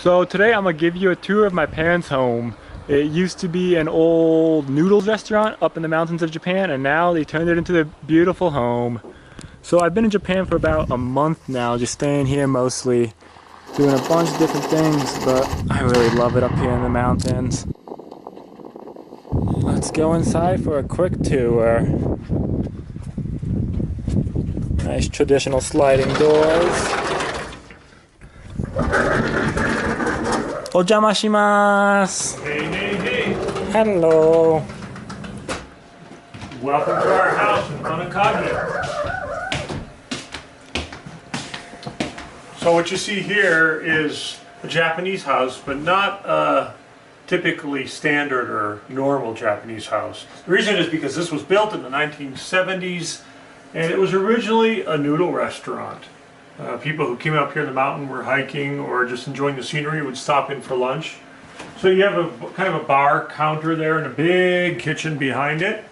So today I'm gonna give you a tour of my parents' home. It used to be an old Noodles restaurant up in the mountains of Japan, and now they turned it into a beautiful home. So I've been in Japan for about a month now, just staying here mostly, doing a bunch of different things, but I really love it up here in the mountains. Let's go inside for a quick tour. Nice traditional sliding doors. Ojamashimashou. Hey, hey, hey. Hello. Welcome to our house in Konakage. So what you see here is a Japanese house, but not a typically standard or normal Japanese house. The reason is because this was built in the 1970s, and it was originally a noodle restaurant. People who came up here in the mountain were hiking or just enjoying the scenery would stop in for lunch. So you have a kind of a bar counter there and a big kitchen behind it.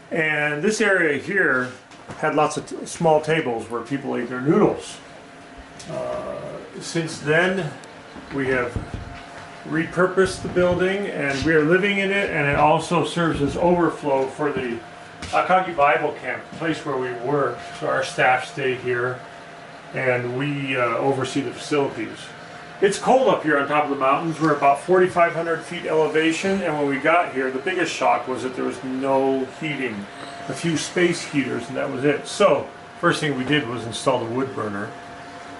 And this area here had lots of small tables where people ate their noodles. Since then, we have repurposed the building and we are living in it, and it also serves as overflow for the Akagi Bible Camp, the place where we work. So our staff stay here and we oversee the facilities. It's cold up here on top of the mountains. We're about 4,500 feet elevation, and when we got here, the biggest shock was that there was no heating. A few space heaters, and that was it. So, first thing we did was install the wood burner,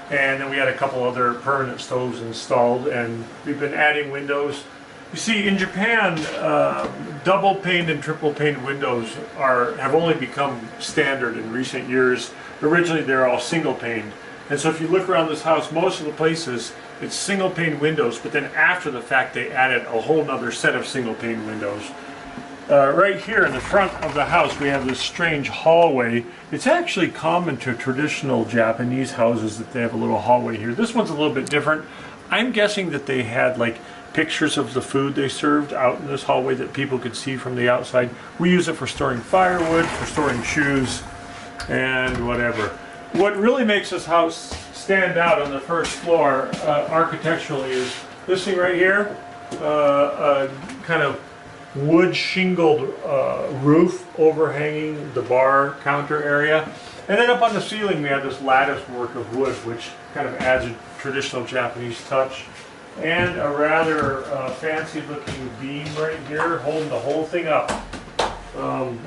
and then we had a couple other permanent stoves installed, and we've been adding windows. You see, in Japan, double paned and triple paned windows have only become standard in recent years. Originally, they're all single paned. And so if you look around this house, most of the places, it's single pane windows, but then after the fact, they added a whole nother set of single pane windows. Right here in the front of the house, we have this strange hallway. It's actually common to traditional Japanese houses that they have a little hallway here. This one's a little bit different. I'm guessing that they had like pictures of the food they served out in this hallway that people could see from the outside. We use it for storing firewood, for storing shoes, and whatever. What really makes this house stand out on the first floor architecturally is this thing right here, a kind of wood shingled roof overhanging the bar counter area. And then up on the ceiling we have this lattice work of wood, which kind of adds a traditional Japanese touch. And a rather fancy looking beam right here holding the whole thing up.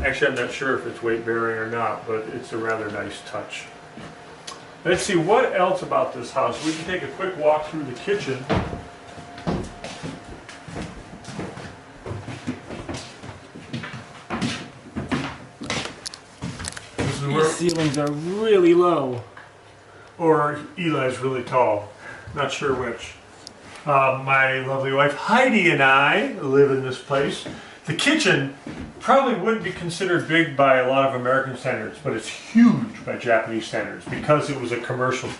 Actually, I'm not sure if it's weight bearing or not, but it's a rather nice touch. Let's see what else about this house. We can take a quick walk through the kitchen. This is where These ceilings are really low. Or Eli's really tall. Not sure which. My lovely wife Heidi and I live in this place. The kitchen probably wouldn't be considered big by a lot of American standards, but it's huge by Japanese standards because it was a commercial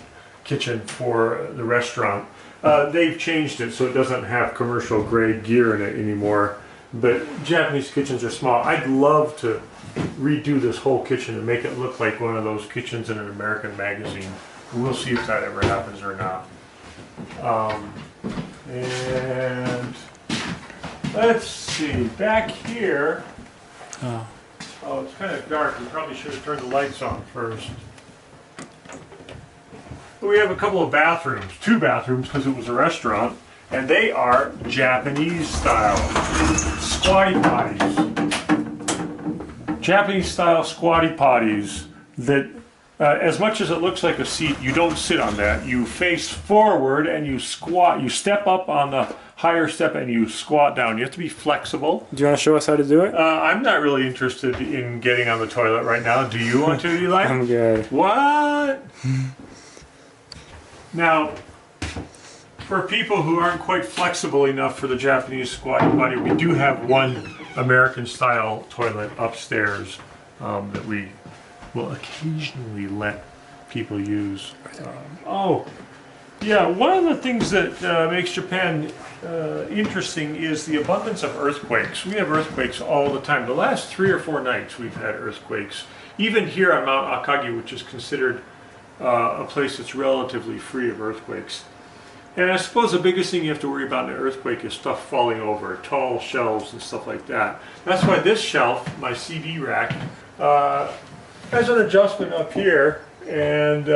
kitchen for the restaurant. They've changed it so it doesn't have commercial grade gear in it anymore, but Japanese kitchens are small. I'd love to redo this whole kitchen and make it look like one of those kitchens in an American magazine. We'll see if that ever happens or not. And let's see, back here, oh, it's kind of dark. We probably should have turned the lights on first. But we have a couple of bathrooms, two bathrooms because it was a restaurant, and they are Japanese style squatty potties. Japanese style squatty potties that as much as it looks like a seat, you don't sit on that. You face forward and you squat. You step up on the higher step and you squat down. You have to be flexible. Do you want to show us how to do it? I'm not really interested in getting on the toilet right now. Do you want to, Eli? I'm good. What? Now, for people who aren't quite flexible enough for the Japanese squatty potty, we do have one American-style toilet upstairs that we will occasionally let people use. Yeah, one of the things that makes Japan interesting is the abundance of earthquakes. We have earthquakes all the time. The last 3 or 4 nights we've had earthquakes. Even here on Mount Akagi, which is considered a place that's relatively free of earthquakes. And I suppose the biggest thing you have to worry about in an earthquake is stuff falling over, tall shelves and stuff like that. That's why this shelf, my CD rack, has an adjustment up here, and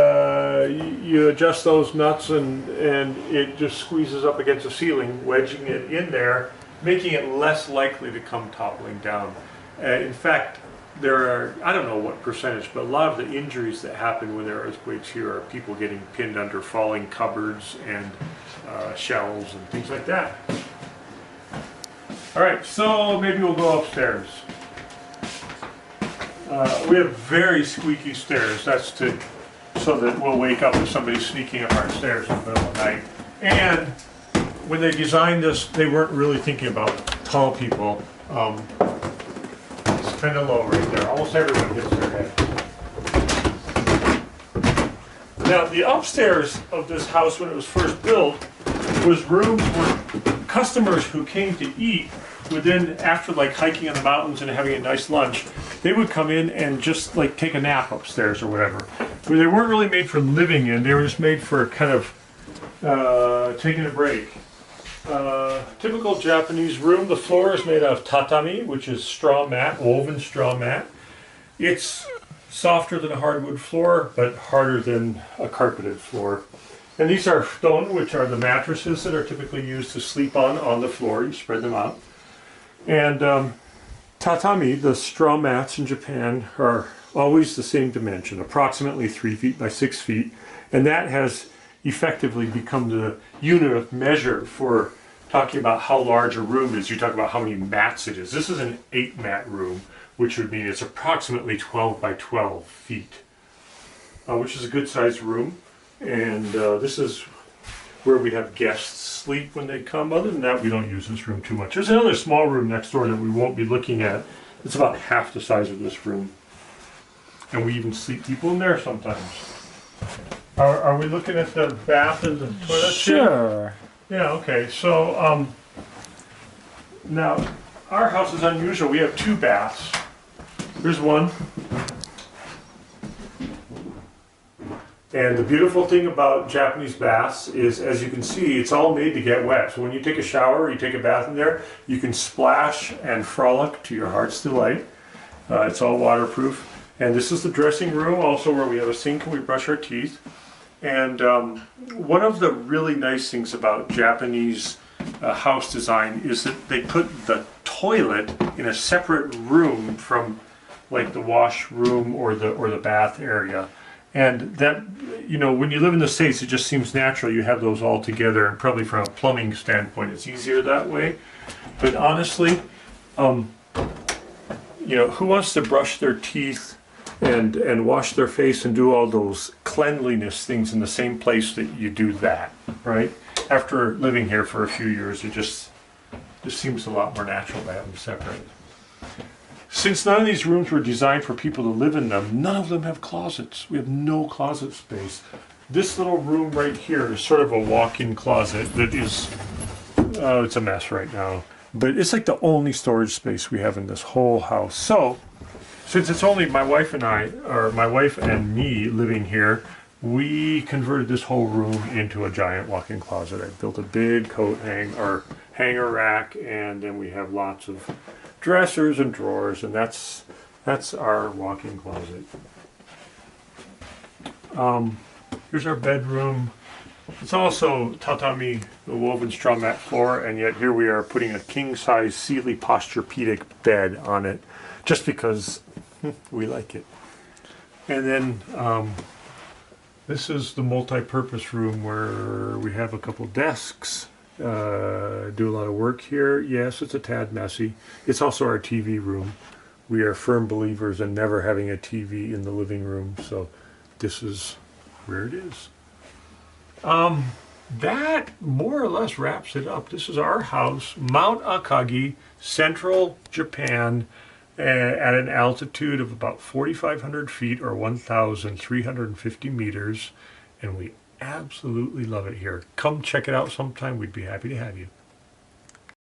you adjust those nuts and it just squeezes up against the ceiling, wedging it in there, making it less likely to come toppling down. In fact, there are, I don't know what percentage, but a lot of the injuries that happen when there are earthquakes here are people getting pinned under falling cupboards and shelves and things like that. All right, so maybe we'll go upstairs. We have very squeaky stairs. That's so that we'll wake up if somebody's sneaking up our stairs in the middle of the night. And when they designed this, they weren't really thinking about tall people. It's kind of low right there. Almost everyone hits their head. Now, the upstairs of this house when it was first built was rooms where customers who came to eat would then, after like hiking in the mountains and having a nice lunch, they would come in and just like take a nap upstairs or whatever. But they weren't really made for living in, they were just made for kind of taking a break. Typical Japanese room, the floor is made of tatami, which is straw mat, woven straw mat. It's softer than a hardwood floor, but harder than a carpeted floor. And these are stone, which are the mattresses that are typically used to sleep on the floor. You spread them out. And tatami, the straw mats in Japan, are always the same dimension, approximately 3 feet by 6 feet. And that has effectively become the unit of measure for talking about how large a room is. You talk about how many mats it is. This is an 8-mat room, which would mean it's approximately 12 by 12 feet, which is a good sized room. And this is where we have guests sleep when they come. Other than that, we don't use this room too much. There's another small room next door that we won't be looking at. It's about half the size of this room. And we even sleep people in there sometimes. Are we looking at the bath and the toilet? Sure. Yeah, okay. So now our house is unusual. We have 2 baths. Here's one. And the beautiful thing about Japanese baths is, as you can see, it's all made to get wet. So when you take a shower, you take a bath in there, you can splash and frolic to your heart's delight. It's all waterproof. And this is the dressing room, also where we have a sink and we brush our teeth. And one of the really nice things about Japanese house design is that they put the toilet in a separate room from like the washroom or the bath area. And that, you know, when you live in the States, it just seems natural. You have those all together, and probably from a plumbing standpoint, it's easier that way. But honestly, you know, who wants to brush their teeth and wash their face and do all those cleanliness things in the same place that you do that, right? After living here for a few years, it just seems a lot more natural to have them separate. Since none of these rooms were designed for people to live in them, none of them have closets. We have no closet space. This little room right here is sort of a walk-in closet that is, it's a mess right now. But it's like the only storage space we have in this whole house. So, since it's only my wife and I, or my wife and me living here, we converted this whole room into a giant walk-in closet. I built a big coat hanger rack, and then we have lots of dressers and drawers, and that's our walk-in closet. Here's our bedroom. It's also tatami, the woven straw mat floor, and yet here we are putting a king-size Sealy Posturepedic bed on it, just because we like it. And then this is the multi-purpose room where we have a couple desks. Do a lot of work here. Yes, it's a tad messy. It's also our TV room. We are firm believers in never having a TV in the living room, so this is where it is. That more or less wraps it up. This is our house, Mount Akagi, central Japan, at an altitude of about 4,500 feet or 1,350 meters, and we absolutely love it here. Come check it out sometime. We'd be happy to have you.